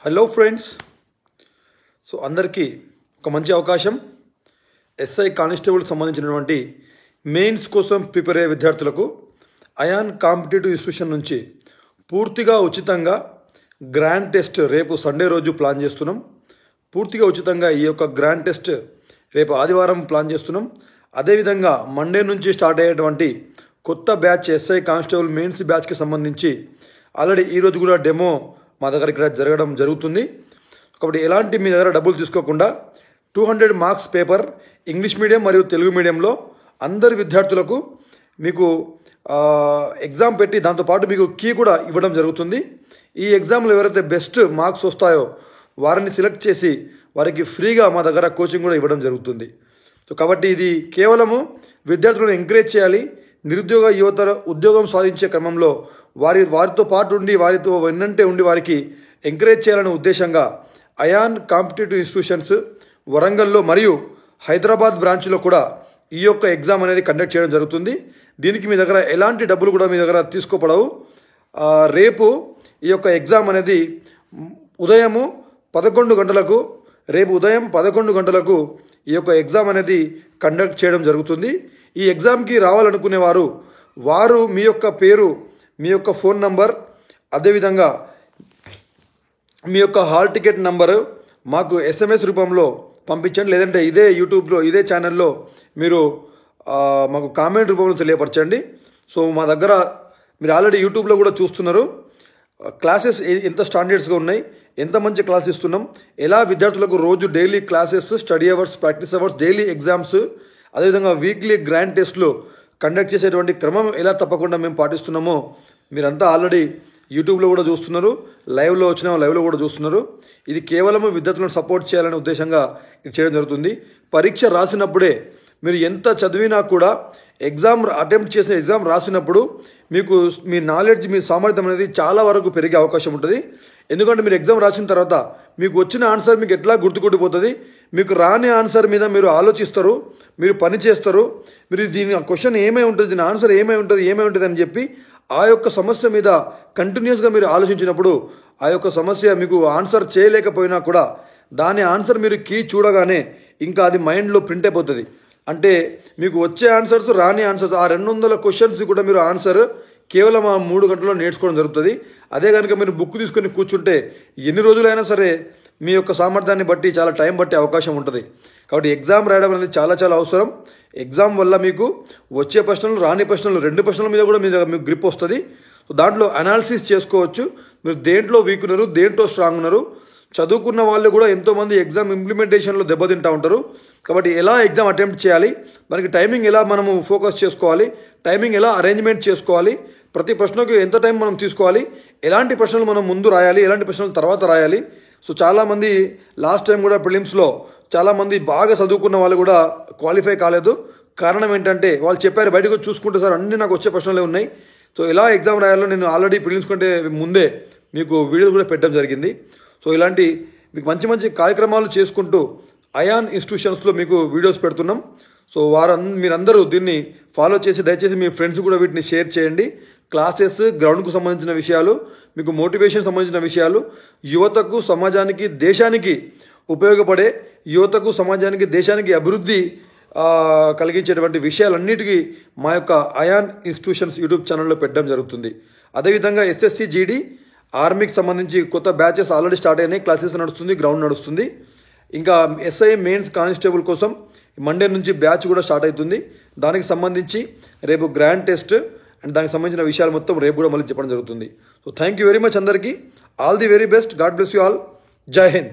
Hello friends. So అందరికీ ఒక మంచి అవకాశం. ఎస్ఐ కానిస్టేబుల్ సంబంధించినటువంటి మెయిన్స్ కోసం ప్రిపేర్ అయ్యే విద్యార్థులకు అయాన్ కాంపిటేటివ్ ఇన్స్టిట్యూషన్ నుంచి పూర్తిగా ఉచితంగా గ్రాండ్ టెస్ట్ రేపు సండే రోజు ప్లాన్ చేస్తున్నాం. పూర్తిగా ఉచితంగా ఈ యొక్క గ్రాండ్ టెస్ట్ రేపు ఆదివారం ప్లాన్ చేస్తున్నాం. అదేవిధంగా మండే నుంచి స్టార్ట్ అయ్యేటువంటి కొత్త బ్యాచ్ ఎస్ఐ కానిస్టేబుల్ మెయిన్స్ బ్యాచ్కి సంబంధించి ఆల్రెడీ ఈరోజు కూడా డెమో మా దగ్గర ఇక్కడ జరగడం జరుగుతుంది. కాబట్టి ఎలాంటి మీ దగ్గర డబ్బులు తీసుకోకుండా 200 మార్క్స్ పేపర్ ఇంగ్లీష్ మీడియం మరియు తెలుగు మీడియంలో అందరి విద్యార్థులకు మీకు ఎగ్జామ్ పెట్టి దాంతోపాటు మీకు కీ కూడా ఇవ్వడం జరుగుతుంది. ఈ ఎగ్జామ్లో ఎవరైతే బెస్ట్ మార్క్స్ వస్తాయో వారిని సెలెక్ట్ చేసి వారికి ఫ్రీగా మా దగ్గర కోచింగ్ కూడా ఇవ్వడం జరుగుతుంది. సో కాబట్టి ఇది కేవలము విద్యార్థులను ఎంకరేజ్ చేయాలి. నిరుద్యోగ యువత ఉద్యోగం సాధించే క్రమంలో వారితో పాటు ఉండి వారితో వెన్నంటే ఉండి వారికి ఎంకరేజ్ చేయాలనే ఉద్దేశంగా అయాన్ కాంపిటేటివ్ ఇన్స్టిట్యూషన్స్ వరంగల్లో మరియు హైదరాబాద్ బ్రాంచ్లో కూడా ఈ యొక్క ఎగ్జామ్ అనేది కండక్ట్ చేయడం జరుగుతుంది. దీనికి మీ దగ్గర ఎలాంటి డబ్బులు కూడా మీ దగ్గర తీసుకోపడవు. రేపు ఈ యొక్క ఎగ్జామ్ అనేది ఉదయము 11 గంటలకు రేపు ఉదయం 11 గంటలకు ఈ యొక్క ఎగ్జామ్ అనేది కండక్ట్ చేయడం జరుగుతుంది. ఈ ఎగ్జామ్కి రావాలనుకునేవారు వారు మీ యొక్క పేరు, మీ యొక్క ఫోన్ నంబర్, అదేవిధంగా మీ యొక్క హాల్ టికెట్ నంబరు మాకు SMS రూపంలో పంపించండి. లేదంటే ఇదే యూట్యూబ్లో ఇదే ఛానల్లో మీరు మాకు కామెంట్ రూపంలో తెలియపరచండి. సో మా దగ్గర మీరు ఆల్రెడీ యూట్యూబ్లో కూడా చూస్తున్నారు. క్లాసెస్ ఎంత స్టాండర్డ్స్గా ఉన్నాయి, ఎంత మంచి క్లాస్ ఇస్తున్నాం, ఎలా విద్యార్థులకు రోజు daily classes, study hours, practice hours, daily exams, అదేవిధంగా వీక్లీ గ్రాండ్ టెస్ట్లు కండక్ట్ చేసేటువంటి క్రమం ఎలా తప్పకుండా మేము పాటిస్తున్నామో మీరంతా ఆల్రెడీ యూట్యూబ్లో కూడా చూస్తున్నారు. లైవ్లో కూడా చూస్తున్నారు. ఇది కేవలం విద్యార్థులను సపోర్ట్ చేయాలనే ఉద్దేశంగా ఇది చేయడం జరుగుతుంది. పరీక్ష రాసినప్పుడే మీరు ఎంత చదివినా కూడా ఎగ్జామ్ అటెంప్ట్ చేసిన ఎగ్జామ్ రాసినప్పుడు మీకు మీ నాలెడ్జ్, మీ సామర్థ్యం అనేది చాలా వరకు పెరిగే అవకాశం ఉంటుంది. ఎందుకంటే మీరు ఎగ్జామ్ రాసిన తర్వాత మీకు వచ్చిన ఆన్సర్ మీకు ఎట్లా గుర్తుకుండిపోతుంది. మీకు రాని ఆన్సర్ మీద మీరు ఆలోచిస్తారు, మీరు పని చేస్తారు. మీరు దీని క్వశ్చన్ ఏమై ఉంటుంది, దీని ఆన్సర్ ఏమై ఉంటుంది అని చెప్పి ఆ యొక్క సమస్య మీద కంటిన్యూస్గా మీరు ఆలోచించినప్పుడు ఆ యొక్క సమస్య మీకు ఆన్సర్ చేయలేకపోయినా కూడా దాని ఆన్సర్ మీరు కీ చూడగానే ఇంకా అది మైండ్లో ప్రింట్ అయిపోతుంది. అంటే మీకు వచ్చే ఆన్సర్స్, రాని ఆన్సర్స్, ఆ 200 క్వశ్చన్స్ కూడా మీరు ఆన్సర్ కేవలం ఆ 3 గంటల్లో నేర్చుకోవడం జరుగుతుంది. అదే కనుక మీరు బుక్ తీసుకొని కూర్చుంటే ఎన్ని రోజులైనా సరే మీ యొక్క సామర్థ్యాన్ని బట్టి చాలా టైం పట్టే అవకాశం ఉంటుంది. కాబట్టి ఎగ్జామ్ రాయడం అనేది చాలా చాలా అవసరం. ఎగ్జామ్ వల్ల మీకు వచ్చే ప్రశ్నలు, రాని ప్రశ్నలు, 2 ప్రశ్నల మీద కూడా మీకు గ్రిప్ వస్తుంది. సో దాంట్లో అనాలిసిస్ చేసుకోవచ్చు. మీరు దేంట్లో వీక్ ఉన్నారు, దేంట్లో స్ట్రాంగ్ ఉన్నారు. చదువుకున్న వాళ్ళు కూడా ఎంతోమంది ఎగ్జామ్ ఇంప్లిమెంటేషన్లో దెబ్బతింటూ ఉంటారు. కాబట్టి ఎలా ఎగ్జామ్ అటెంప్ట్ చేయాలి, మనకి టైమింగ్ ఎలా మనము ఫోకస్ చేసుకోవాలి, టైమింగ్ ఎలా అరేంజ్మెంట్ చేసుకోవాలి, ప్రతి ప్రశ్నకు ఎంత టైం మనం తీసుకోవాలి, ఎలాంటి ప్రశ్నలు మనం ముందు రాయాలి, ఎలాంటి ప్రశ్నలు తర్వాత రాయాలి. సో చాలామంది లాస్ట్ టైం కూడా ప్రిలిమ్స్లో చాలామంది బాగా చదువుకున్న వాళ్ళు కూడా క్వాలిఫై కాలేదు. కారణం ఏంటంటే వాళ్ళు చెప్పారు బయటకు చూసుకుంటే సార్ అన్నీ నాకు వచ్చే ప్రశ్నలే ఉన్నాయి. సో ఎలా ఎగ్జామ్ రాయాలో నేను ఆల్రెడీ ప్రిలిమ్స్ కంటే ముందే మీకు వీడియోలు కూడా పెట్టడం జరిగింది. సో ఇలాంటి మీకు మంచి మంచి కార్యక్రమాలు చేసుకుంటూ అయాన్ ఇన్స్టిట్యూషన్స్లో మీకు వీడియోస్ పెడుతున్నాం. సో మీరందరూ దీన్ని ఫాలో చేసి దయచేసి మీ ఫ్రెండ్స్ కూడా వీటిని షేర్ చేయండి. క్లాసెస్, గ్రౌండ్కు సంబంధించిన విషయాలు, మీకు మోటివేషన్ సంబంధించిన విషయాలు, యువతకు, సమాజానికి, దేశానికి ఉపయోగపడే, యువతకు, సమాజానికి, దేశానికి అభివృద్ధి కలిగించేటువంటి విషయాలన్నిటికీ మా యొక్క అయాన్ ఇన్స్టిట్యూషన్స్ యూట్యూబ్ ఛానల్లో పెట్టడం జరుగుతుంది. అదేవిధంగా SSC GD ఆర్మీకి సంబంధించి కొత్త బ్యాచెస్ ఆల్రెడీ స్టార్ట్ అయినాయి. క్లాసెస్ నడుస్తుంది, గ్రౌండ్ నడుస్తుంది. ఇంకా SI మెయిన్స్ కానిస్టేబుల్ కోసం మండే నుంచి బ్యాచ్ కూడా స్టార్ట్ అవుతుంది. దానికి సంబంధించి రేపు గ్రాండ్ టెస్ట్ అండ్ దానికి సంబంధించిన విషయాలు మొత్తం రేపు కూడా మళ్ళీ చెప్పడం జరుగుతుంది. So thank you very much అందరికీ. All the very best. God bless you all. జై హింద్.